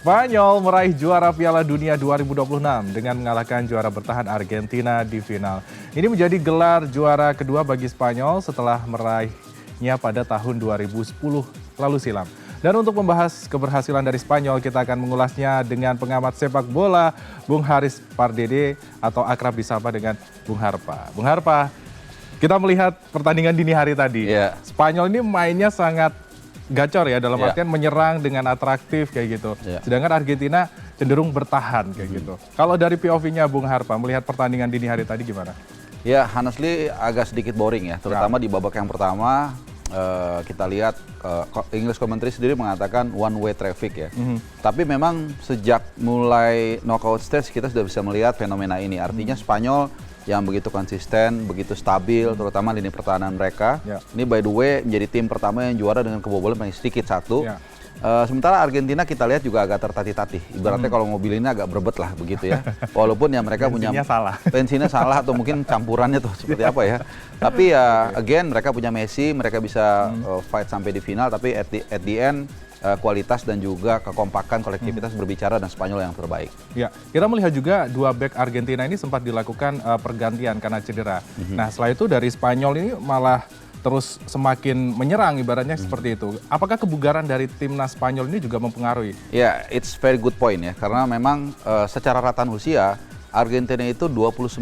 Spanyol meraih juara Piala Dunia 2026 dengan mengalahkan juara bertahan Argentina di final. Ini menjadi gelar juara kedua bagi Spanyol setelah meraihnya pada tahun 2010 lalu silam. Dan untuk membahas keberhasilan dari Spanyol, kita akan mengulasnya dengan pengamat sepak bola Bung Haris Pardede atau akrab disapa dengan Bung Harpa. Bung Harpa, kita melihat pertandingan dini hari tadi. Spanyol ini mainnya sangat gacor ya, dalam artian menyerang dengan atraktif kayak gitu. Sedangkan Argentina cenderung bertahan kayak gitu. Kalau dari POV-nya Bung Harpa melihat pertandingan dini hari tadi gimana? Ya, honestly agak sedikit boring ya, terutama di babak yang pertama. Kita lihat English commentary sendiri mengatakan one way traffic ya. Tapi memang sejak mulai knockout stage kita sudah bisa melihat fenomena ini. Artinya Spanyol yang begitu konsisten, begitu stabil, terutama lini pertahanan mereka. Ini by the way menjadi tim pertama yang juara dengan kebobolan paling sedikit satu. Sementara Argentina kita lihat juga agak tertatih-tatih. Ibaratnya kalau mobil ini agak berebet lah begitu ya. Walaupun ya mereka punya bensinnya salah atau mungkin campurannya tuh seperti apa ya. Tapi ya again mereka punya Messi, mereka bisa fight sampai di final. Tapi at the end kualitas dan juga kekompakan kolektivitas berbicara dan Spanyol yang terbaik. Ya, kita melihat juga dua bek Argentina ini sempat dilakukan pergantian karena cedera. Nah, setelah itu dari Spanyol ini malah terus semakin menyerang ibaratnya seperti itu. Apakah kebugaran dari timnas Spanyol ini juga mempengaruhi? Ya, it's very good point ya, karena memang secara rataan usia Argentina itu 29,2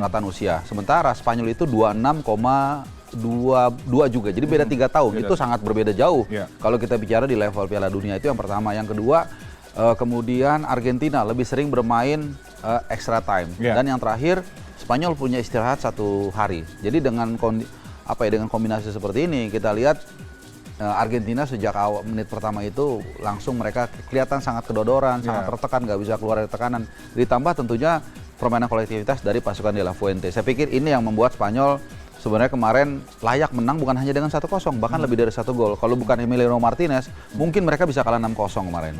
rataan usia, sementara Spanyol itu 26,22 juga, jadi beda 3 tahun. Itu sangat berbeda jauh. Kalau kita bicara di level Piala Dunia, itu yang pertama. Yang kedua, kemudian Argentina lebih sering bermain extra time. Dan yang terakhir, Spanyol punya istirahat 1 hari. Jadi dengan kombinasi seperti ini kita lihat Argentina sejak awal menit pertama itu langsung mereka kelihatan sangat kedodoran, sangat tertekan, nggak bisa keluar dari tekanan. Ditambah tentunya permainan kolektivitas dari pasukan De La Fuente. Saya pikir ini yang membuat Spanyol sebenarnya kemarin layak menang bukan hanya dengan 1-0, bahkan lebih dari 1 gol. Kalau bukan Emiliano Martinez, mungkin mereka bisa kalah 6-0 kemarin.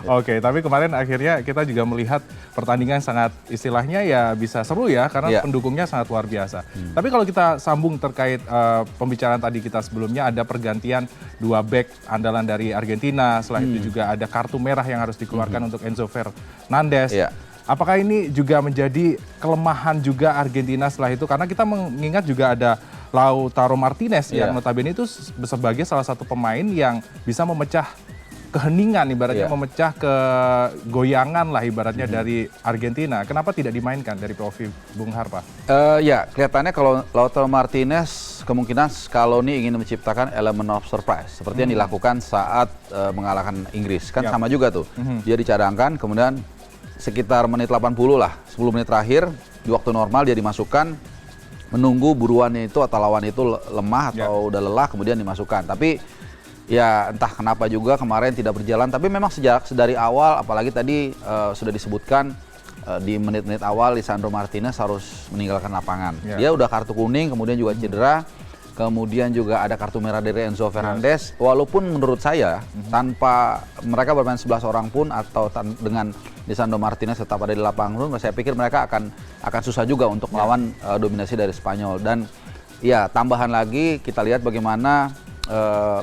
Oke, tapi kemarin akhirnya kita juga melihat pertandingan sangat istilahnya ya bisa seru ya, karena pendukungnya sangat luar biasa. Tapi kalau kita sambung terkait pembicaraan tadi kita sebelumnya, ada pergantian 2 bek andalan dari Argentina, setelah itu juga ada kartu merah yang harus dikeluarkan untuk Enzo Fernandez. Apakah ini juga menjadi kelemahan juga Argentina setelah itu? Karena kita mengingat juga ada Lautaro Martinez yang notabene itu sebagai salah satu pemain yang bisa memecah keheningan, ibaratnya memecah kegoyangan lah ibaratnya dari Argentina. Kenapa tidak dimainkan dari POV Bung Harpa? Ya, kelihatannya kalau Lautaro Martinez kemungkinan Scaloni ingin menciptakan elemen of surprise seperti yang dilakukan saat mengalahkan Inggris. Kan sama juga tuh. Dia dicadangkan, kemudian sekitar menit 80 lah, 10 menit terakhir di waktu normal dia dimasukkan, menunggu buruannya itu atau lawan itu lemah atau udah lelah kemudian dimasukkan. Tapi ya entah kenapa juga kemarin tidak berjalan. Tapi memang dari awal, apalagi tadi sudah disebutkan di menit-menit awal Lisandro Martinez harus meninggalkan lapangan. Dia udah kartu kuning, kemudian juga cedera. Kemudian juga ada kartu merah dari Enzo Fernandez. Walaupun menurut saya tanpa mereka bermain 11 orang pun atau dengan Lisandro Martinez tetap ada di lapangan, saya pikir mereka akan susah juga untuk melawan dominasi dari Spanyol. Dan ya tambahan lagi kita lihat bagaimana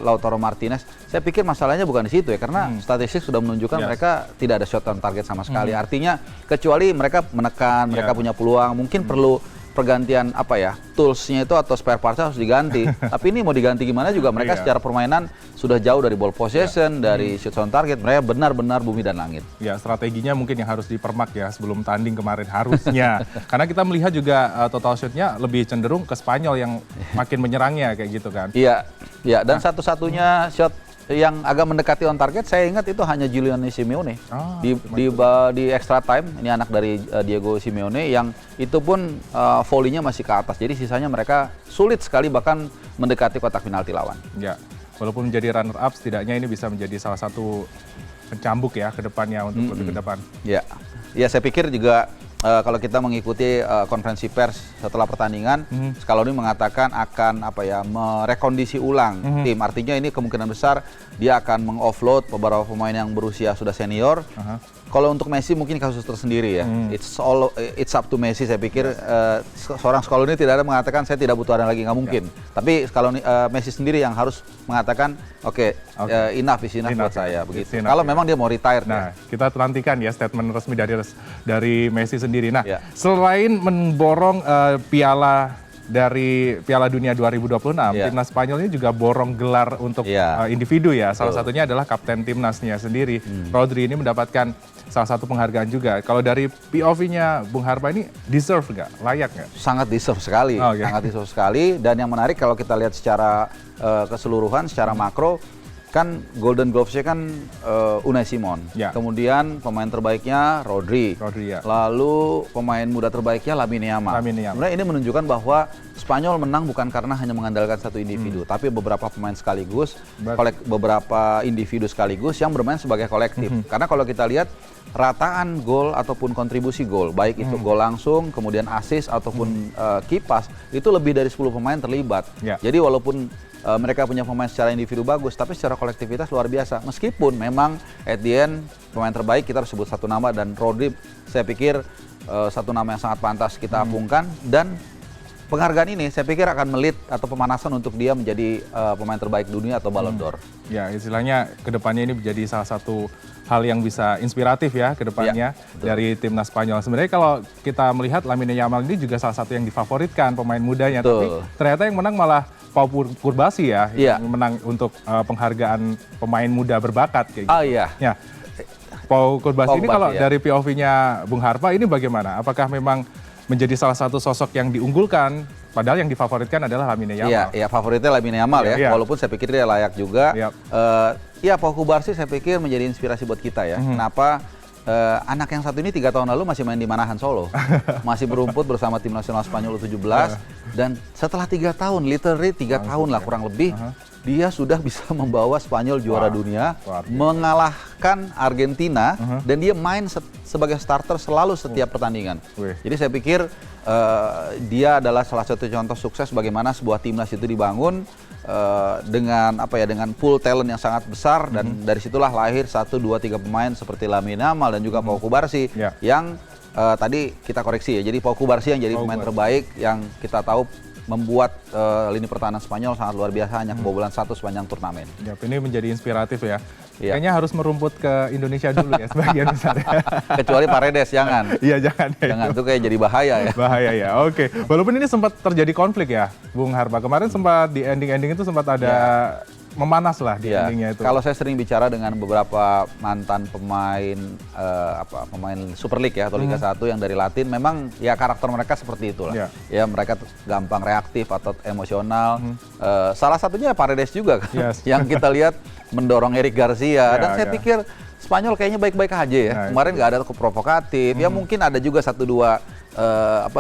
Lautaro Martinez. Saya pikir masalahnya bukan di situ ya, karena statistik sudah menunjukkan mereka tidak ada shot on target sama sekali. Artinya kecuali mereka menekan, mereka punya peluang, mungkin perlu pergantian toolsnya itu atau spare parts harus diganti. Tapi ini mau diganti gimana juga mereka secara permainan sudah jauh dari ball possession, dari shoot on target. Mereka benar-benar bumi dan langit. Ya, strateginya mungkin yang harus dipermak ya sebelum tanding kemarin harusnya. Karena kita melihat juga total shotnya lebih cenderung ke Spanyol yang makin menyerangnya kayak gitu kan. Iya, dan satu-satunya shot yang agak mendekati on target saya ingat itu hanya Giuliano Simeone di extra time. Ini anak dari Diego Simeone yang itu pun volley-nya masih ke atas. Jadi sisanya mereka sulit sekali bahkan mendekati kotak penalti lawan. Ya, walaupun menjadi runner up setidaknya ini bisa menjadi salah satu pencambuk ya ke depannya untuk lebih ke depan. Ya, saya pikir juga kalau kita mengikuti konferensi pers setelah pertandingan, Scaloni mengatakan akan merekondisi ulang tim. Artinya ini kemungkinan besar dia akan mengoffload beberapa pemain yang berusia sudah senior. Kalau untuk Messi mungkin kasus tersendiri ya. It's up to Messi. Saya pikir seorang Scaloni tidak ada mengatakan saya tidak butuh ada lagi, nggak mungkin. Tapi Scaloni, Messi sendiri yang harus mengatakan enough is enough buat saya begitu. Kalau memang dia mau retire. Nah, kita nantikan ya statement resmi dari Messi sendiri. Nah, selain memborong piala dari Piala Dunia 2026, timnas Spanyol ini juga borong gelar untuk individu ya. Salah satunya adalah kapten timnasnya sendiri. Rodri ini mendapatkan salah satu penghargaan juga. Kalau dari POV-nya Bung Harpa ini deserve nggak? Layak nggak? Sangat deserve sekali, sangat deserve sekali. Dan yang menarik kalau kita lihat secara keseluruhan, secara makro, kan Golden Gloves-nya kan Unai Simon. Kemudian pemain terbaiknya Rodri. Lalu pemain muda terbaiknya Lamine Yamal. Sebenarnya ini menunjukkan bahwa Spanyol menang bukan karena hanya mengandalkan satu individu, tapi beberapa pemain sekaligus, beberapa individu sekaligus yang bermain sebagai kolektif. Karena kalau kita lihat rataan gol ataupun kontribusi gol, baik itu gol langsung, kemudian assist ataupun kipas, itu lebih dari 10 pemain terlibat. Jadi walaupun mereka punya pemain secara individu bagus, tapi secara kolektivitas luar biasa. Meskipun memang at the end pemain terbaik kita harus sebut satu nama, dan Rodri saya pikir satu nama yang sangat pantas kita apungkan, dan penghargaan ini saya pikir akan melit atau pemanasan untuk dia menjadi pemain terbaik dunia atau Ballon d'Or. Ya, istilahnya kedepannya ini menjadi salah satu hal yang bisa inspiratif ya kedepannya dari timnas Spanyol. Sebenarnya kalau kita melihat Lamine Yamal ini juga salah satu yang difavoritkan pemain mudanya, tapi ternyata yang menang malah Pau Cubarsí ya, yang menang untuk penghargaan pemain muda berbakat kayak gitu. Ya. Pau Cubarsí ini kalau dari POV-nya Bung Harpa ini bagaimana? Apakah memang menjadi salah satu sosok yang diunggulkan, padahal yang difavoritkan adalah Lamine Yamal? Iya, favoritnya Lamine Yamal ya, walaupun saya pikir dia layak juga. Iya, Pau Cubarsí saya pikir menjadi inspirasi buat kita ya. Kenapa? Anak yang satu ini 3 tahun lalu masih main di Manahan Solo, masih berumput bersama tim nasional Spanyol U17, dan setelah 3 tahun, literally 3 tahun lah kurang lebih, dia sudah bisa membawa Spanyol juara dunia, mengalahkan Argentina, dan dia main sebagai starter selalu setiap pertandingan. Jadi saya pikir dia adalah salah satu contoh sukses bagaimana sebuah timnas itu dibangun dengan dengan pool talent yang sangat besar, dan dari situlah lahir 1, 2, 3 pemain seperti Lamine Yamal dan juga Pau Cubarsí yang tadi kita koreksi ya. Jadi Pau Cubarsí yang jadi pemain terbaik yang kita tahu membuat lini pertahanan Spanyol sangat luar biasa, hanya kebobolan 1 sepanjang turnamen. Ini menjadi inspiratif ya. Kayaknya harus merumput ke Indonesia dulu ya sebagian besar. Kecuali Paredes, jangan. Iya, jangan. Jangan, itu kayak jadi bahaya ya. Bahaya ya, oke. Walaupun ini sempat terjadi konflik ya, Bung Harpa. Kemarin sempat di ending-ending itu sempat ada memanas lah di endingnya itu. Kalau saya sering bicara dengan beberapa mantan pemain pemain Super League ya, atau Liga 1 yang dari Latin, memang ya karakter mereka seperti itulah. Ya, mereka gampang reaktif atau emosional. Salah satunya Paredes juga kan, yang kita lihat mendorong Eric Garcia, dan saya pikir Spanyol kayaknya baik-baik aja ya. Kemarin nggak ada provokatif, ya mungkin ada juga 1-2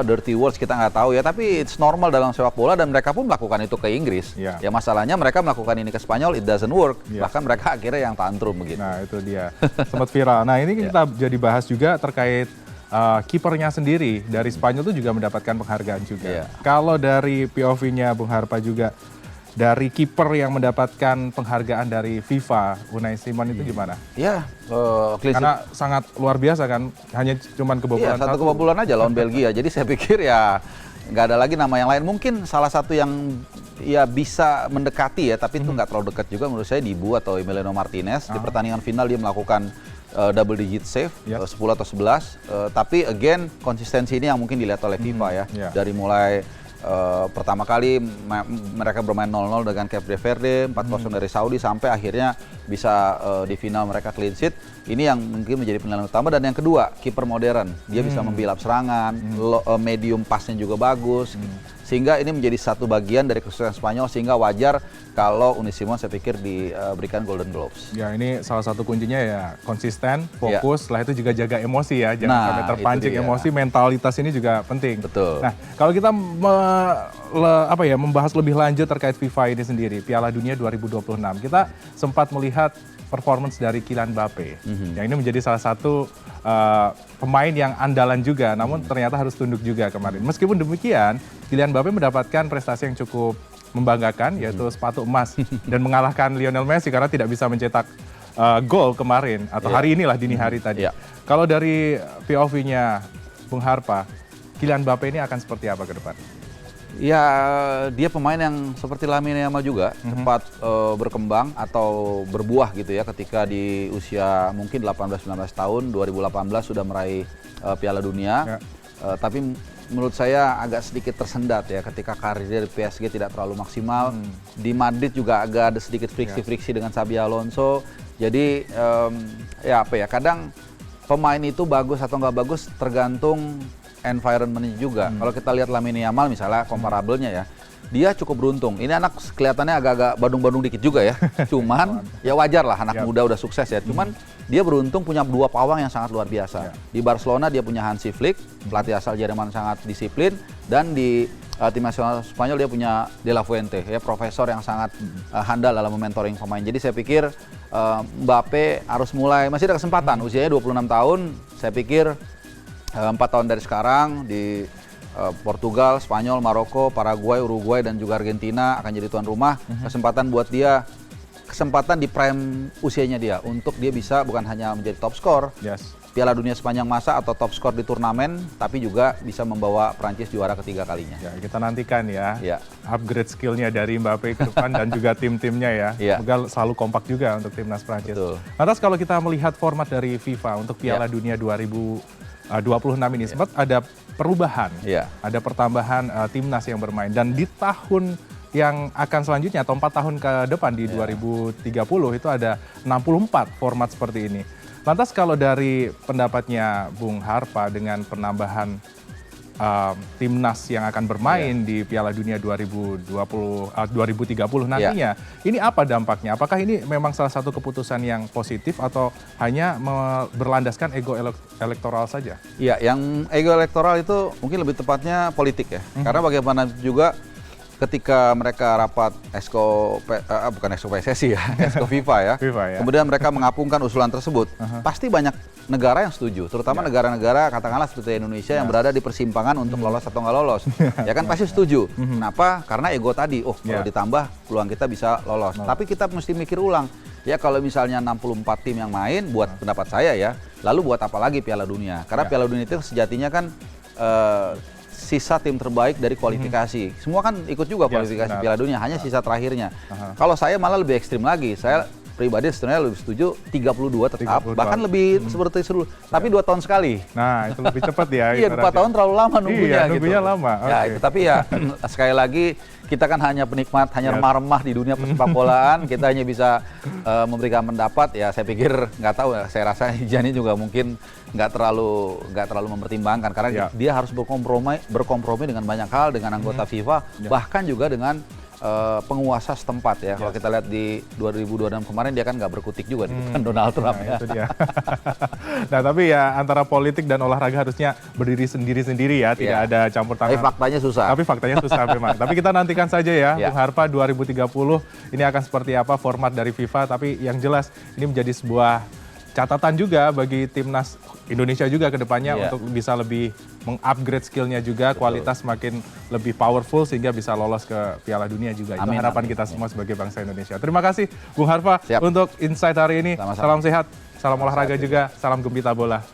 dirty words, kita nggak tahu ya, tapi it's normal dalam sepak bola, dan mereka pun melakukan itu ke Inggris. Ya masalahnya mereka melakukan ini ke Spanyol, it doesn't work. Bahkan mereka akhirnya yang tantrum begitu. Nah itu dia, sempat viral. Nah ini kita jadi bahas juga terkait kipernya sendiri dari Spanyol itu juga mendapatkan penghargaan juga. Kalau dari POV-nya Bung Harpa juga, dari kiper yang mendapatkan penghargaan dari FIFA, Unai Simon itu gimana? Ya, karena sangat luar biasa kan, hanya cuman kebobolan satu kebobolan aja lawan Belgia. Jadi saya pikir ya nggak ada lagi nama yang lain. Mungkin salah satu yang ya bisa mendekati ya, tapi itu nggak terlalu dekat juga menurut saya, Dibu atau Emiliano Martinez. Di pertandingan final dia melakukan double digit save, 10 atau 11. Tapi again, konsistensi ini yang mungkin dilihat oleh FIFA ya. Dari mulai pertama kali mereka bermain 0-0 dengan Cape Verde, 4-0 dari Saudi, sampai akhirnya bisa di final mereka clean sheet. Ini yang mungkin menjadi penilaian utama. Dan yang kedua, kiper modern. Dia bisa membuild up serangan, medium passnya juga bagus. Sehingga ini menjadi satu bagian dari kesuksesan Spanyol, sehingga wajar kalau Unai Simon saya pikir diberikan Golden Gloves. Ya, ini salah satu kuncinya ya konsisten, fokus, setelah itu juga jaga emosi ya, jangan sampai terpancing emosi, mentalitas ini juga penting. Betul. Nah, kalau kita membahas lebih lanjut terkait FIFA ini sendiri, Piala Dunia 2026, kita sempat melihat performance dari Kylian Mbappe. Yang ini menjadi salah satu pemain yang andalan juga, namun ternyata harus tunduk juga kemarin. Meskipun demikian, Kylian Mbappe mendapatkan prestasi yang cukup membanggakan, yaitu sepatu emas, dan mengalahkan Lionel Messi karena tidak bisa mencetak gol kemarin atau hari inilah dini hari tadi. Kalau dari POV-nya Bung Harpa, Kylian Mbappe ini akan seperti apa ke depan? Ya, dia pemain yang seperti Lamine Yamal juga, cepat berkembang atau berbuah gitu ya ketika di usia mungkin 18-19 tahun, 2018 sudah meraih Piala Dunia. Tapi menurut saya agak sedikit tersendat ya ketika karir di PSG tidak terlalu maksimal. Di Madrid juga agak ada sedikit friksi-friksi dengan Xabi Alonso. Jadi ya apa ya, kadang pemain itu bagus atau nggak bagus tergantung environment-nya juga. Kalau kita lihat Lamine Yamal misalnya komparabelnya ya, dia cukup beruntung. Ini anak kelihatannya agak-agak badung-badung dikit juga ya. Cuman ya wajar lah, anak muda udah sukses ya. Cuman dia beruntung punya dua pawang yang sangat luar biasa. Di Barcelona dia punya Hansi Flick, pelatih asal Jerman sangat disiplin, dan di tim nasional Spanyol dia punya De La Fuente, ya profesor yang sangat handal dalam mementoring pemain. Jadi saya pikir Mbappe harus mulai, masih ada kesempatan. Usianya 26 tahun, saya pikir 4 tahun dari sekarang di Portugal, Spanyol, Maroko, Paraguay, Uruguay, dan juga Argentina akan jadi tuan rumah. Kesempatan buat dia, kesempatan di prime usianya dia untuk dia bisa bukan hanya menjadi top skor Piala Dunia sepanjang masa atau top skor di turnamen, tapi juga bisa membawa Prancis juara ketiga kalinya. Ya, kita nantikan ya, upgrade skillnya dari Mbappe ke depan dan juga tim-timnya ya. Semoga selalu kompak juga untuk timnas Prancis. Lantas kalau kita melihat format dari FIFA untuk Piala Dunia 2026 ini, sempat ada perubahan, ada pertambahan timnas yang bermain, dan di tahun yang akan selanjutnya atau 4 tahun ke depan di 2030 itu ada 64 format seperti ini. Lantas kalau dari pendapatnya Bung Harpa dengan penambahan timnas yang akan bermain di Piala Dunia 2030 nantinya, ini apa dampaknya? Apakah ini memang salah satu keputusan yang positif atau hanya berlandaskan ego elektoral saja? Iya, yang ego elektoral itu mungkin lebih tepatnya politik ya. Karena bagaimana juga ketika mereka rapat bukan Exco PSSI ya, Exco FIFA ya. Kemudian mereka mengapungkan usulan tersebut. Pasti banyak negara yang setuju, terutama negara-negara katakanlah seperti Indonesia yang berada di persimpangan untuk lolos atau nggak lolos. Ya kan pasti setuju. Kenapa? Karena ego tadi. Kalau ditambah peluang kita bisa lolos. Tapi kita mesti mikir ulang. Ya kalau misalnya 64 tim yang main, buat pendapat saya ya, lalu buat apa lagi Piala Dunia? Karena Piala Dunia itu sejatinya kan sisa tim terbaik dari kualifikasi. Semua kan ikut juga kualifikasi Piala Dunia, hanya sisa terakhirnya. Kalau saya malah lebih ekstrim lagi. Saya pribadi sebenarnya lebih setuju 32 tetap, bahkan lebih seperti seru. Tapi 2 tahun sekali. Nah, itu lebih cepat ya. Iya, 4 tahun terlalu lama nunggunya. Iya, nunggunya gitu. lama. Ya, tapi ya sekali lagi kita kan hanya penikmat, hanya remah-remah di dunia persepak bolaan. Kita hanya bisa memberikan pendapat. Ya, saya pikir nggak tahu. Saya rasa Jani juga mungkin nggak terlalu mempertimbangkan karena dia harus berkompromi dengan banyak hal, dengan anggota FIFA, bahkan juga dengan penguasa setempat ya. Kalau kita lihat di 2026 kemarin dia kan nggak berkutik juga di depan Donald Trump ya. Itu dia. Nah tapi ya antara politik dan olahraga harusnya berdiri sendiri-sendiri ya, tidak ada campur tangan. Tapi faktanya susah memang. Tapi kita nantikan saja ya, Bung Harpa 2030 ini akan seperti apa format dari FIFA. Tapi yang jelas ini menjadi sebuah catatan juga bagi timnas Indonesia juga ke depannya untuk bisa lebih mengupgrade skillnya juga, kualitas makin lebih powerful sehingga bisa lolos ke Piala Dunia juga. Itu harapan kita semua sebagai bangsa Indonesia. Terima kasih Bung Harpa untuk insight hari ini. Salam sehat, salam olahraga juga, salam gembira bola.